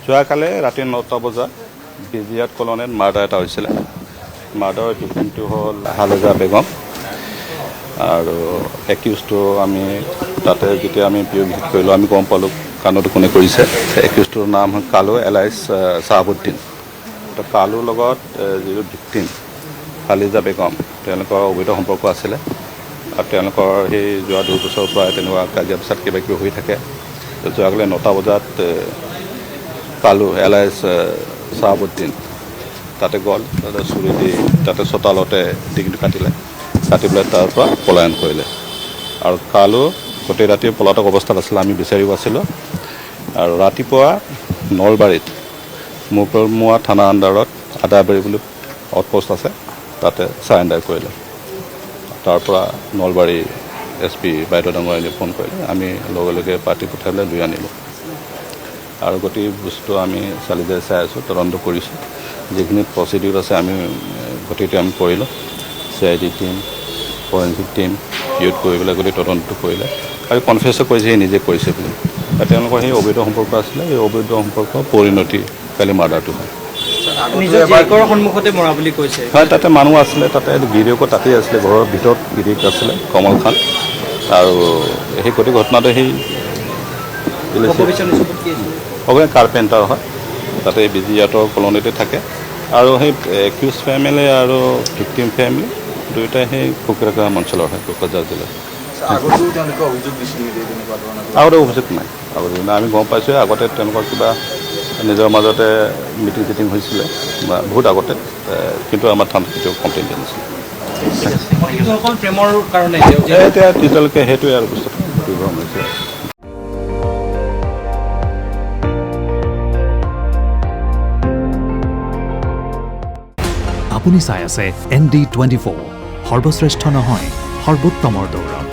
যোৱাকালি ৰাতি 9টা বজাত বিজিয়াত কলনীত মাৰ্ডাৰ এটা হৈছিলে। মাৰ্ডাৰৰ ভিক্টিমটো হ'ল হালেজা বেগম আৰু একিউজটো আমি তাতে যেতিয়া আমি ভিজিট কৰিলোঁ আমি গম পালোঁ কাণতো কোনে কৰিছে। একিউজটোৰ নাম হ'ল কালু এলাইছ চাহাবুদ্দিন। তো কালুৰ লগত যিটো ভিক্টিম হালেজা বেগম তেওঁলোকৰ অবৈধ সম্পৰ্ক আছিলে আৰু তেওঁলোকৰ সেই যোৱা 2 বছৰৰ পৰা তেনেকুৱা কাজিয়া পেচাল কিবা কিবি হৈ থাকে। যোৱাকালি 9টা বজাত কালু এলাইছ চাহাবুদ্দিন তাতে গ'ল, তাতে চুৰি দি তাতে চোতালতে ডিঙিটো কাটি পেলাই তাৰ পৰা পলায়ন কৰিলে। আৰু কালু গোটেই ৰাতি পলাতক অৱস্থাত আছিলে, আমি বিচাৰিও আছিলোঁ। আৰু ৰাতিপুৱা নলবাৰীত মুকলমুৱা থানা আণ্ডাৰত আদাবাৰী বুলি আউটপোষ্ট আছে, তাতে চাৰেণ্ডাৰ কৰিলে। তাৰ পৰা নলবাৰী SP বাইদেউ ডাঙৰীয়ালৈ ফোন কৰিলে, আমি লগে লগে পাৰ্টি পঠাই পেলাই লৈ আনিলোঁ। আৰু গোটেই বস্তু আমি চালি জাৰি চাই আছোঁ, তদন্ত কৰিছোঁ। যিখিনি প্ৰচিডিউৰ আছে আমি গোটেইটো আমি কৰিলোঁ। CID team, forensic team use কৰি পেলাই গোটেই তদন্ত কৰিলে আৰু কনফেছো কৰিছে সি নিজে কৰিছে বুলি। আৰু তেওঁলোকৰ সেই অবৈধ সম্পৰ্ক আছিলে, সেই অবৈধ সম্পৰ্কৰ পৰিণতি কালি মাৰ্ডাৰটো হয়। সন্মুখতে মৰা বুলি কৈছে। হয়, তাতে মানুহ আছিলে, তাতে গিৰিয়েকো তাতেই আছিলে, ঘৰৰ ভিতৰত গিৰিয়েক আছিলে কমল খান। আৰু সেই গোটেই ঘটনাটো সেই কাৰ্পেণ্টাৰ হয়, তাতে বিজিয়াতৰ কলনীতে থাকে। আৰু সেই একিউজ ফেমিলি আৰু ভিক্টিম ফেমিলি দুয়োটাই সেই কোকৰাঝাৰ অঞ্চলৰ হয়, কোকৰাঝাৰ জিলাৰ। আগতে অভিযোগ নাই, আগতে আমি গম পাইছোঁ আগতে তেওঁলোকৰ কিবা নিজৰ মাজতে মিটিং চিটিং হৈছিলে বা বহুত আগতে, কিন্তু আমাৰ থানাত কেতিয়াও কমপ্লেইন দিয়া নাছিলে। প্ৰেমৰ কাৰণে এতিয়া তেতিয়ালৈকে সেইটোৱে আৰু বস্তুটো বিভ্ৰম হৈছে। আপুনি চাই আছে ND24, সৰ্বশ্ৰেষ্ঠ নহয় সৰ্বোত্তমৰ দৌৰ।